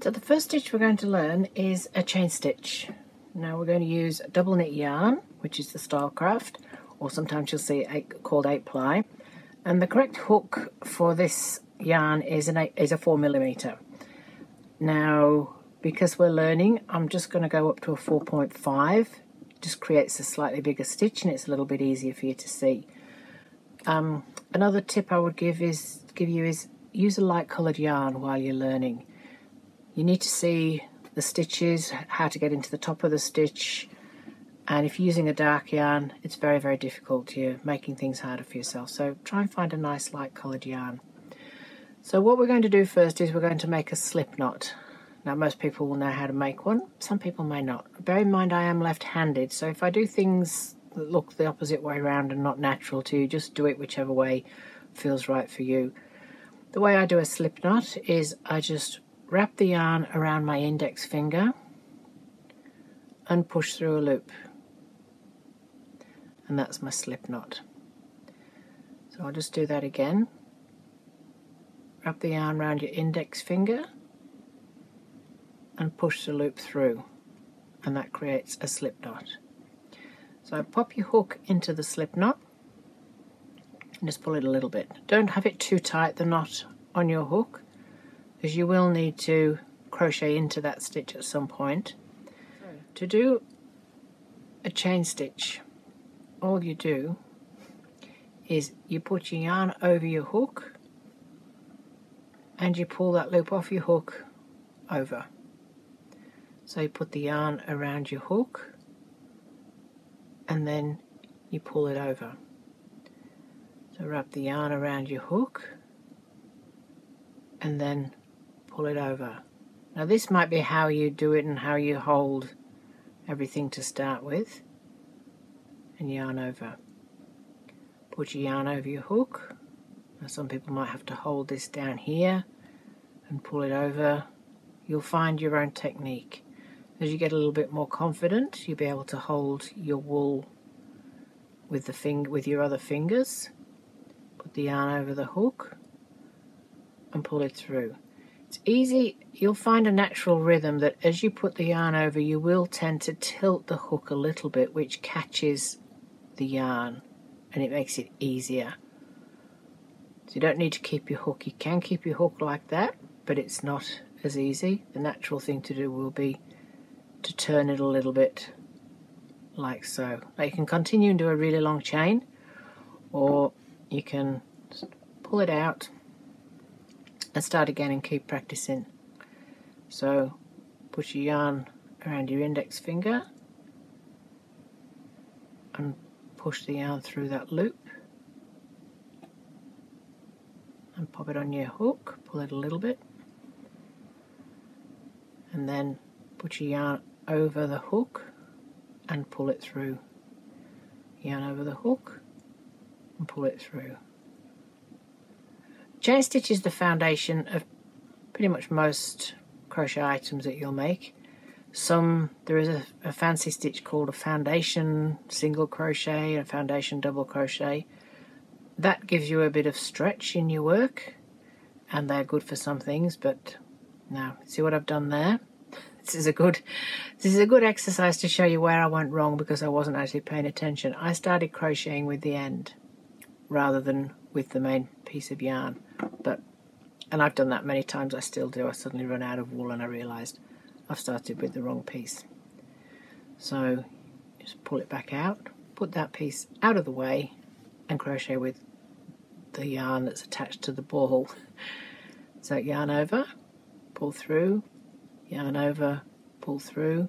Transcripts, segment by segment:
So the first stitch we're going to learn is a chain stitch. Now we're going to use double knit yarn, which is the Stylecraft, or sometimes you'll see it called 8-ply. And the correct hook for this yarn is a 4mm. Now, because we're learning, I'm just going to go up to a 4.5. It just creates a slightly bigger stitch and it's a little bit easier for you to see. Another tip I would give you is use a light coloured yarn while you're learning. You need to see the stitches, how to get into the top of the stitch, and if you're using a dark yarn, it's very, very difficult. You're making things harder for yourself. So try and find a nice light coloured yarn. So what we're going to do first is we're going to make a slip knot. Now most people will know how to make one, some people may not. Bear in mind I am left-handed, so if I do things that look the opposite way around and not natural to you, just do it whichever way feels right for you. The way I do a slip knot is I just wrap the yarn around my index finger and push through a loop. And that's my slip knot. So I'll just do that again. Wrap the yarn around your index finger and push the loop through, and that creates a slip knot. So pop your hook into the slip knot and just pull it a little bit. Don't have it too tight, the knot on your hook, because you will need to crochet into that stitch at some point. To do a chain stitch, all you do is you put your yarn over your hook and you pull that loop off your hook over. So you put the yarn around your hook and then you pull it over. So wrap the yarn around your hook and then pull it over. Now this might be how you do it and how you hold everything to start with. And yarn over. Put your yarn over your hook. Now some people might have to hold this down here and pull it over. You'll find your own technique. As you get a little bit more confident, you'll be able to hold your wool with your other fingers. Put the yarn over the hook and pull it through. It's easy. You'll find a natural rhythm that as you put the yarn over, you will tend to tilt the hook a little bit, which catches the yarn and it makes it easier. So you don't need to keep your hook. You can keep your hook like that, but it's not as easy. The natural thing to do will be to turn it a little bit like so. Now you can continue and do a really long chain, or you can pull it out and start again and keep practicing. So put your yarn around your index finger and push the yarn through that loop and pop it on your hook, pull it a little bit, and then put your yarn over the hook and pull it through. Yarn over the hook and pull it through. Chain stitch is the foundation of pretty much most crochet items that you'll make. There is a fancy stitch called a foundation single crochet, a foundation double crochet. That gives you a bit of stretch in your work, and they're good for some things, but now, see what I've done there? This is a good exercise to show you where I went wrong because I wasn't actually paying attention. I started crocheting with the end rather than with the main piece of yarn, and I've done that many times. I still do. I suddenly run out of wool and I realised I've started with the wrong piece. So just pull it back out, put that piece out of the way and crochet with the yarn that's attached to the ball. So yarn over, pull through, yarn over, pull through,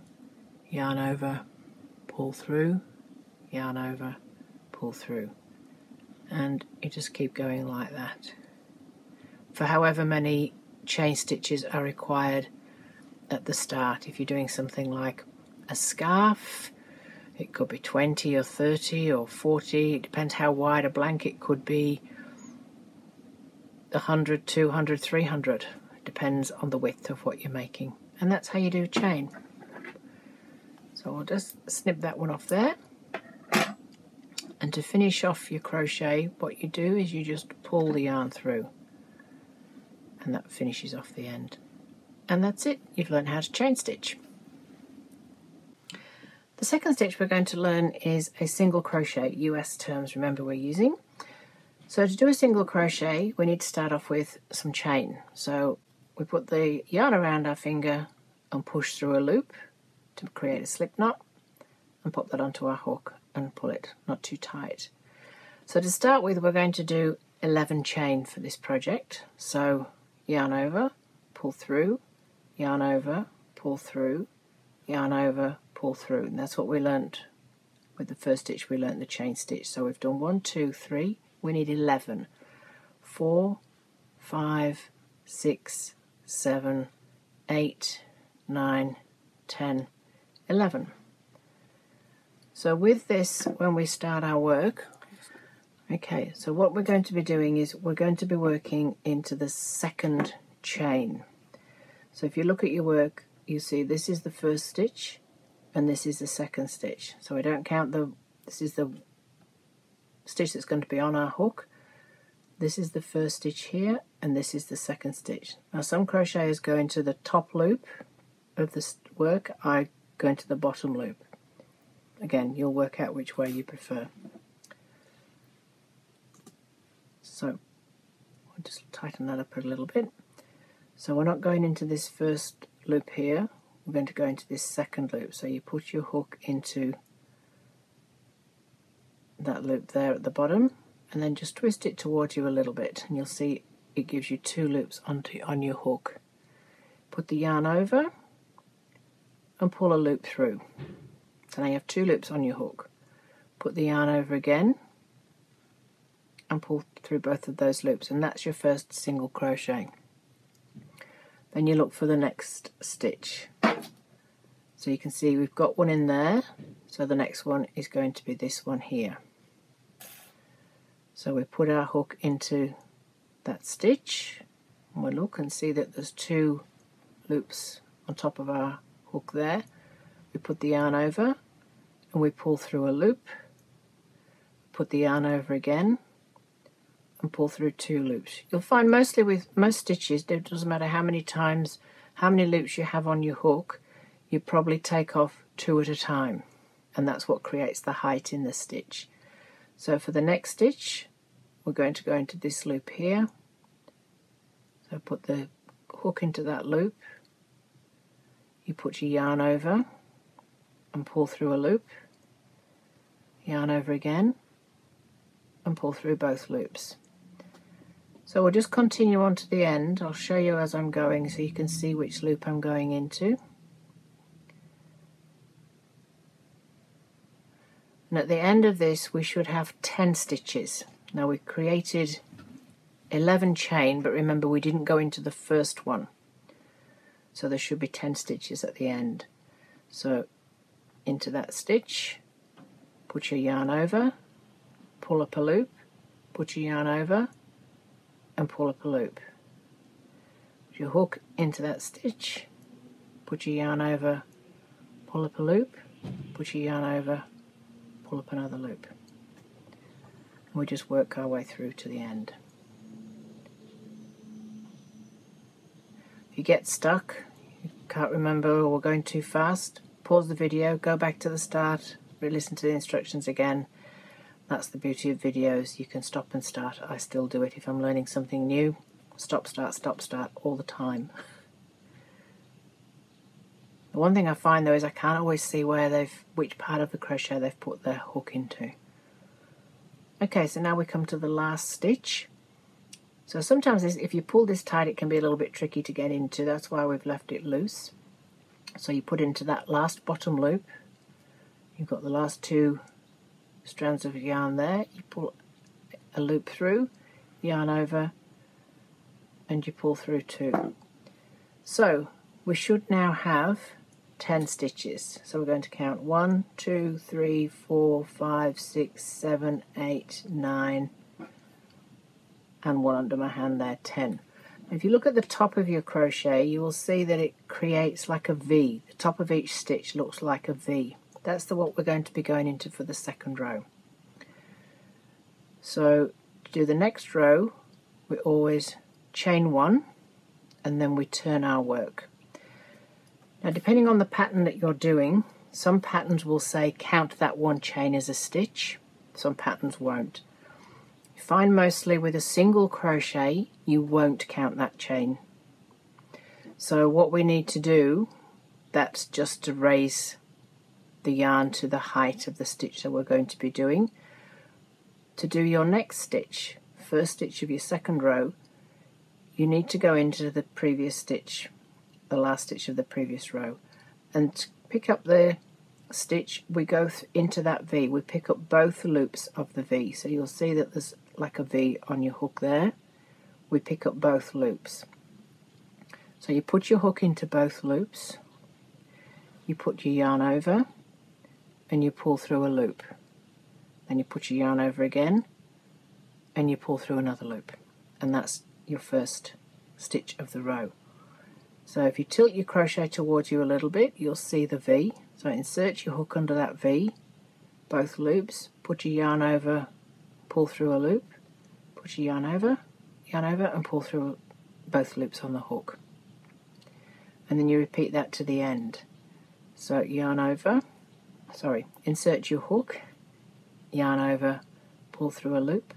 yarn over, pull through, yarn over, pull through, and you just keep going like that for however many chain stitches are required at the start. If you're doing something like a scarf, it could be 20 or 30 or 40, it depends how wide a blanket could be, 100, 200, 300, it depends on the width of what you're making, and that's how you do chain. So I'll just snip that one off there, and to finish off your crochet, what you do is you just pull the yarn through and that finishes off the end. And that's it, you've learned how to chain stitch. The second stitch we're going to learn is a single crochet, US terms remember we're using. So to do a single crochet we need to start off with some chain. So we put the yarn around our finger and push through a loop to create a slip knot and pop that onto our hook and pull it, not too tight. So to start with we're going to do 11 chain for this project. So yarn over, pull through, yarn over, pull through, yarn over, pull through, and that's what we learnt with the first stitch. We learnt the chain stitch. So we've done 1, 2, 3, we need 11. 4, 5, 6, 7, 8, 9, 10, 11. So with this, when we start our work, okay, so what we're going to be doing is we're going to be working into the second chain. So if you look at your work, you see this is the first stitch and this is the second stitch. So we don't count this is the stitch that's going to be on our hook. This is the first stitch here and this is the second stitch. Now some crocheters go into the top loop of the work, I go into the bottom loop. Again, you'll work out which way you prefer. So I'll just tighten that up a little bit. So we're not going into this first loop here, we're going to go into this second loop. So you put your hook into that loop there at the bottom and then just twist it towards you a little bit and you'll see it gives you 2 loops on your hook. Put the yarn over and pull a loop through. So now you have 2 loops on your hook. Put the yarn over again and pull through both of those loops, and that's your first single crochet. Then you look for the next stitch. So you can see we've got one in there, so the next one is going to be this one here. So we put our hook into that stitch and we look and see that there's 2 loops on top of our hook there. We put the yarn over and we pull through a loop, put the yarn over again and pull through 2 loops. You'll find mostly with most stitches, it doesn't matter how many loops you have on your hook, you probably take off 2 at a time, and that's what creates the height in the stitch. So for the next stitch we're going to go into this loop here. So put the hook into that loop, you put your yarn over and pull through a loop, yarn over again and pull through both loops. So we'll just continue on to the end. I'll show you as I'm going so you can see which loop I'm going into. And at the end of this we should have 10 stitches. Now we created 11 chain, but remember we didn't go into the first one. So there should be 10 stitches at the end. So into that stitch, put your yarn over, pull up a loop, put your yarn over and pull up a loop. Put your hook into that stitch, put your yarn over, pull up a loop, put your yarn over, pull up another loop. And we just work our way through to the end. If you get stuck, you can't remember or we're going too fast, pause the video, go back to the start, re-listen to the instructions again. That's the beauty of videos, you can stop and start. I still do it if I'm learning something new. Stop, start all the time. The one thing I find though is I can't always see which part of the crochet they've put their hook into. Okay, so now we come to the last stitch. So sometimes if you pull this tight it can be a little bit tricky to get into, that's why we've left it loose. So you put into that last bottom loop, you've got the last 2 strands of yarn there, you pull a loop through, yarn over and you pull through 2. So we should now have 10 stitches. So we're going to count 1, 2, 3, 4, 5, 6, 7, 8, 9 and 1 under my hand there, 10. If you look at the top of your crochet you will see that it creates like a V. The top of each stitch looks like a V. That's what we're going to be going into for the second row. So to do the next row we always chain 1 and then we turn our work. Now depending on the pattern that you're doing, some patterns will say count that one chain as a stitch, some patterns won't. You find mostly with a single crochet you won't count that chain. So what we need to do, that's just to raise the yarn to the height of the stitch that we're going to be doing. To do your next stitch, first stitch of your second row, you need to go into the previous stitch, the last stitch of the previous row, and pick up the stitch. We go into that V, we pick up both loops of the V, so you'll see that there's like a V on your hook there. We pick up both loops. So you put your hook into both loops, you put your yarn over, and you pull through a loop. Then you put your yarn over again, and you pull through another loop. And that's your first stitch of the row. So if you tilt your crochet towards you a little bit, you'll see the V. So insert your hook under that V, both loops, put your yarn over, pull through a loop, put your yarn over, and pull through both loops on the hook. And then you repeat that to the end. So insert your hook, yarn over, pull through a loop,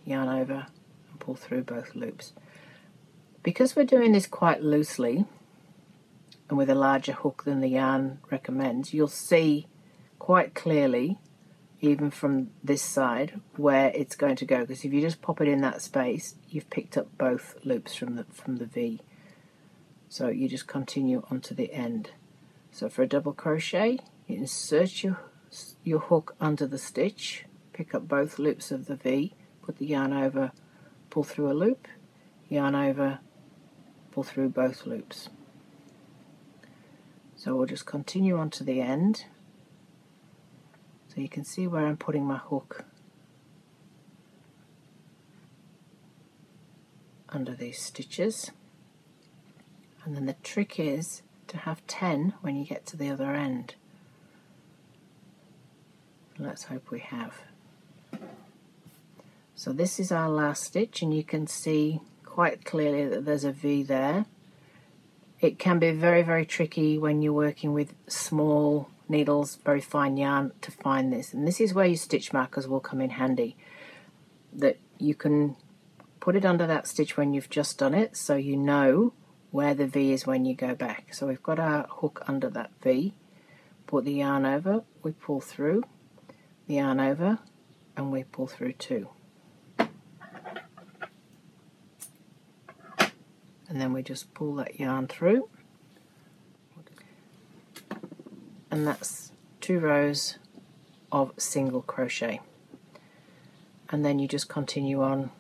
yarn over, and pull through both loops. Because we're doing this quite loosely and with a larger hook than the yarn recommends, you'll see quite clearly, even from this side, where it's going to go, because if you just pop it in that space, you've picked up both loops from the V. So you just continue onto the end. So for a double crochet, you insert your hook under the stitch, pick up both loops of the V, put the yarn over, pull through a loop, yarn over, pull through both loops. So we'll just continue on to the end. So you can see where I'm putting my hook under these stitches. And then the trick is to have 10 when you get to the other end. Let's hope we have. So this is our last stitch, and you can see quite clearly that there's a V there. It can be very, very tricky when you're working with small needles, very fine yarn, to find this. And this is where your stitch markers will come in handy. That you can put it under that stitch when you've just done it, so you know where the V is when you go back. So we've got our hook under that V, put the yarn over, we pull through, the yarn over, and we pull through two. And then we just pull that yarn through, and that's 2 rows of single crochet. And then you just continue on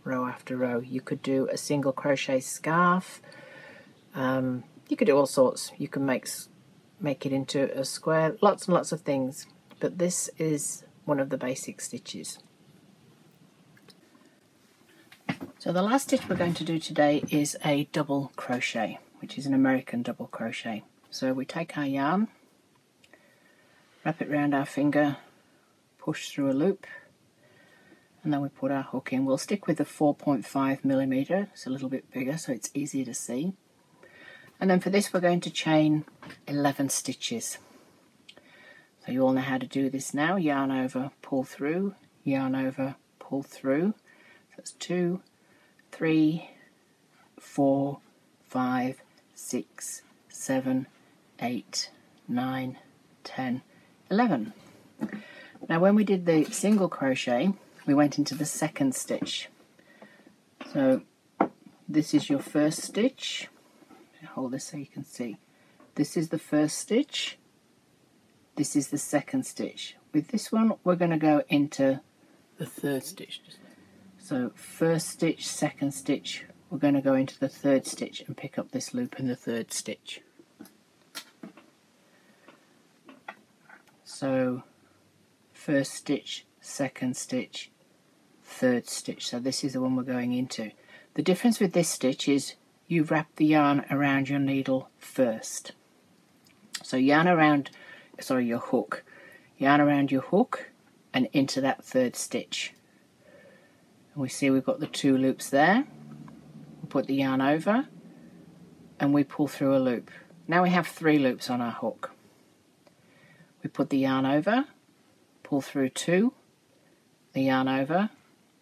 row after row. You could do a single crochet scarf, you could do all sorts. You can make it into a square, lots and lots of things, but this is one of the basic stitches. So the last stitch we're going to do today is a double crochet, which is an American double crochet. So we take our yarn, wrap it around our finger, push through a loop, and then we put our hook in. We'll stick with the 4.5mm, it's a little bit bigger so it's easier to see. And then for this we're going to chain 11 stitches. So you all know how to do this now. Yarn over, pull through, yarn over, pull through. So that's 2, 3, 4, 5, 6, 7, 8, 9, 10, 11. Now when we did the single crochet, we went into the second stitch. So this is your first stitch. Hold this so you can see. This is the first stitch. This is the second stitch. With this one we're going to go into the third stitch. So first stitch, second stitch, we're going to go into the third stitch and pick up this loop in the third stitch. So first stitch, second stitch, third stitch. So this is the one we're going into. The difference with this stitch is you wrap the yarn around your needle first. So yarn around, sorry, your hook. Yarn around your hook and into that third stitch. And we see we've got the 2 loops there. We put the yarn over and we pull through a loop. Now we have 3 loops on our hook. We put the yarn over, pull through 2, the yarn over,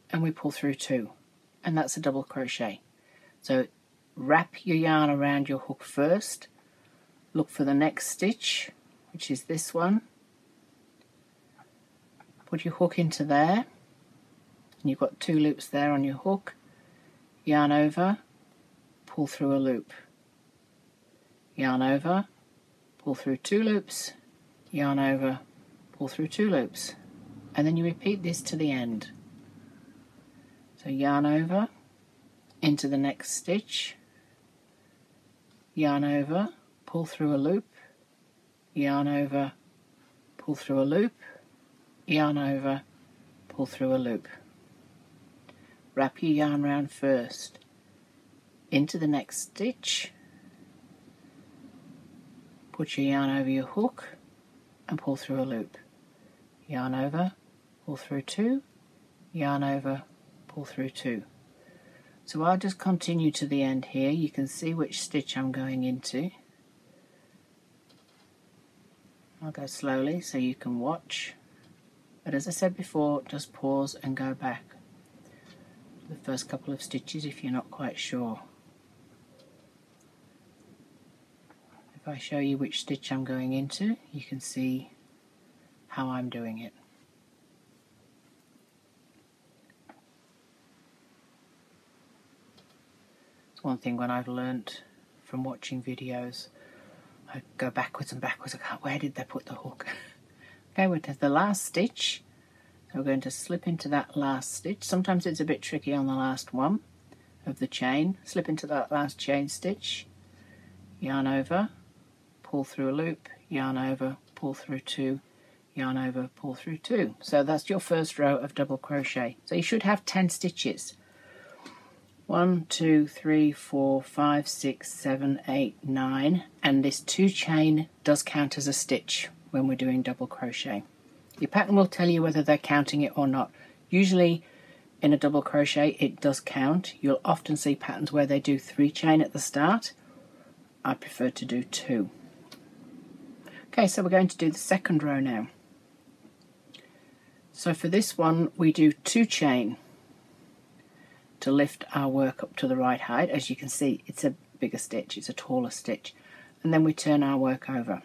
and we pull through 2, and that's a double crochet. So wrap your yarn around your hook first, look for the next stitch, which is this one, put your hook into there, and you've got 2 loops there on your hook, yarn over, pull through a loop, yarn over, pull through 2 loops, yarn over, pull through 2 loops, and then you repeat this to the end. So yarn over into the next stitch, yarn over, pull through a loop, yarn over, pull through a loop, yarn over, pull through a loop. Wrap your yarn round first, into the next stitch, put your yarn over your hook and pull through a loop. Yarn over, pull through 2, yarn over, pull through 2. So I'll just continue to the end here. You can see which stitch I'm going into. I'll go slowly so you can watch. But as I said before, just pause and go back the first couple of stitches if you're not quite sure. If I show you which stitch I'm going into, you can see how I'm doing it. It's one thing when I've learnt from watching videos, I go backwards and backwards. I go, where did they put the hook? Okay, we're to the last stitch. So we're going to slip into that last stitch. Sometimes it's a bit tricky on the last one of the chain. Slip into that last chain stitch, yarn over, pull through a loop, yarn over, pull through 2, yarn over, pull through 2. So that's your first row of double crochet. So you should have 10 stitches. 1, 2, 3, 4, 5, 6, 7, 8, 9, and this 2 chain does count as a stitch when we're doing double crochet. Your pattern will tell you whether they're counting it or not. Usually in a double crochet it does count. You'll often see patterns where they do 3 chain at the start. I prefer to do 2. Okay, so we're going to do the second row now. So for this one we do 2 chain to lift our work up to the right height. As you can see, it's a bigger stitch, it's a taller stitch, and then we turn our work over.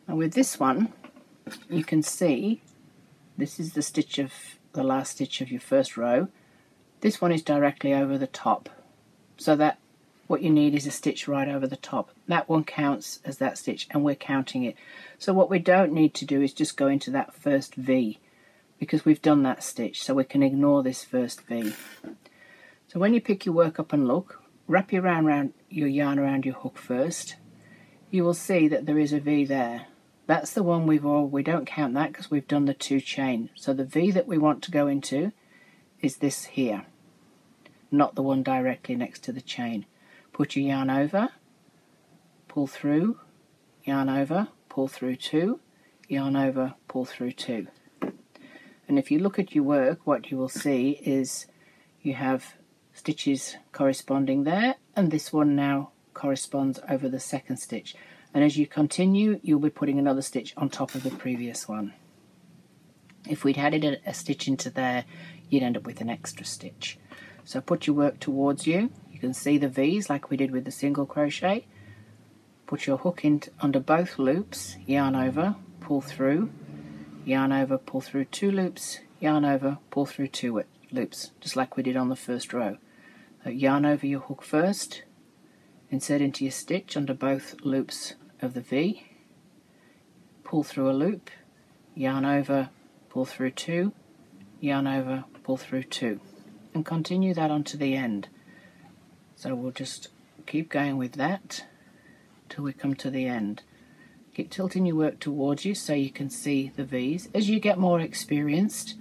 And with this one, you can see this is the stitch of the last stitch of your first row. This one is directly over the top, so that what you need is a stitch right over the top. That one counts as that stitch, and we're counting it. So what we don't need to do is just go into that first V, because we've done that stitch, so we can ignore this first V. So when you pick your work up and look, wrap your yarn around your hook first. You will see that there is a V there. That's the one we don't count that because we've done the 2 chain. So the V that we want to go into is this here, not the one directly next to the chain. Put your yarn over, pull through, yarn over, pull through 2, yarn over, pull through 2. And if you look at your work, what you will see is you have stitches corresponding there, and this one now corresponds over the second stitch. And as you continue, you'll be putting another stitch on top of the previous one. If we'd added a stitch into there, you'd end up with an extra stitch. So put your work towards you. You can see the V's like we did with the single crochet. Put your hook in under both loops, yarn over, pull through, yarn over, pull through 2 loops, yarn over, pull through 2 loops, just like we did on the first row. So yarn over your hook first, insert into your stitch under both loops of the V, pull through a loop, yarn over, pull through 2, yarn over, pull through 2, and continue that onto the end. So we'll just keep going with that till we come to the end. Keep tilting your work towards you so you can see the V's. As you get more experienced,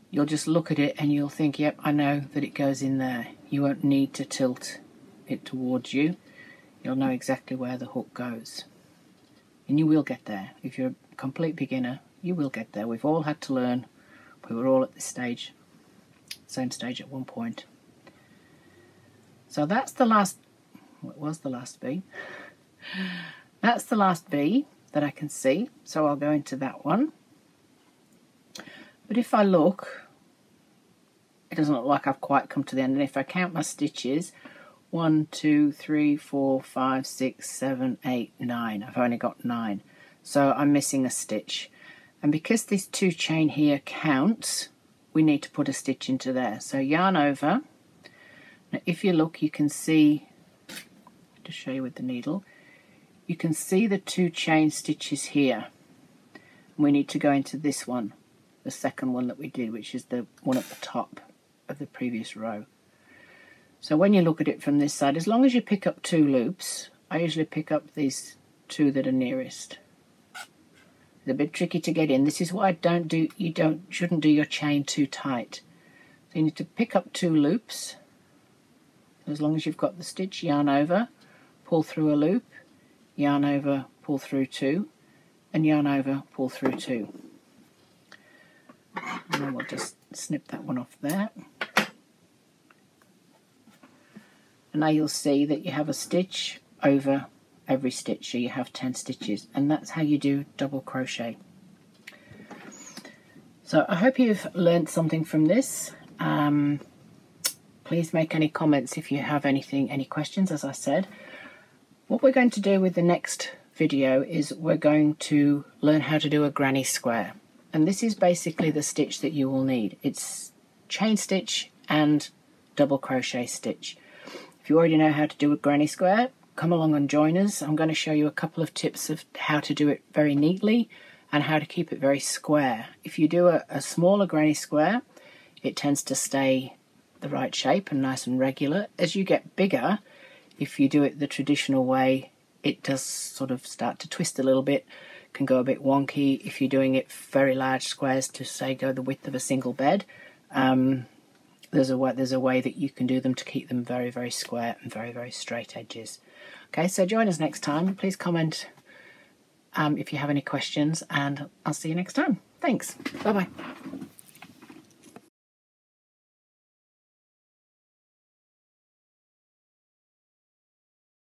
you'll just look at it and you'll think, yep, I know that it goes in there. You won't need to tilt it towards you. You'll know exactly where the hook goes. And you will get there. If you're a complete beginner, you will get there. We've all had to learn. We were all at this stage, same stage at one point. So that's the last Well, it was the last V. That's the last V that I can see, so I'll go into that one. But if I look, it doesn't look like I've quite come to the end, and if I count my stitches, 1, 2, 3, 4, 5, 6, 7, 8, 9. I've only got 9, so I'm missing a stitch. And because this 2 chain here counts, we need to put a stitch into there. So yarn over. Now if you look, you can see, to show you with the needle, you can see the 2 chain stitches here. And we need to go into this one, the second one that we did, which is the one at the top of the previous row. So when you look at it from this side, as long as you pick up 2 loops, I usually pick up these 2 that are nearest. It's a bit tricky to get in. This is why you shouldn't do your chain too tight. So you need to pick up 2 loops. As long as you've got the stitch, yarn over, pull through a loop, yarn over, pull through 2, and yarn over, pull through 2. And then we'll just snip that one off there. And now you'll see that you have a stitch over every stitch, so you have 10 stitches, and that's how you do double crochet. So I hope you've learned something from this. Please make any comments if you have any questions. As I said, what we're going to do with the next video is we're going to learn how to do a granny square, and this is basically the stitch that you will need. It's chain stitch and double crochet stitch. If you already know how to do a granny square, come along and join us. I'm going to show you a couple of tips of how to do it very neatly and how to keep it very square. If you do a smaller granny square, it tends to stay the right shape and nice and regular. As you get bigger, if you do it the traditional way, it does sort of start to twist a little bit, can go a bit wonky. If you're doing it very large squares to, say, go the width of a single bed, there's a way that you can do them to keep them very, very square and very, very straight edges. Okay, so join us next time. Please comment if you have any questions, and I'll see you next time. Thanks. Bye-bye.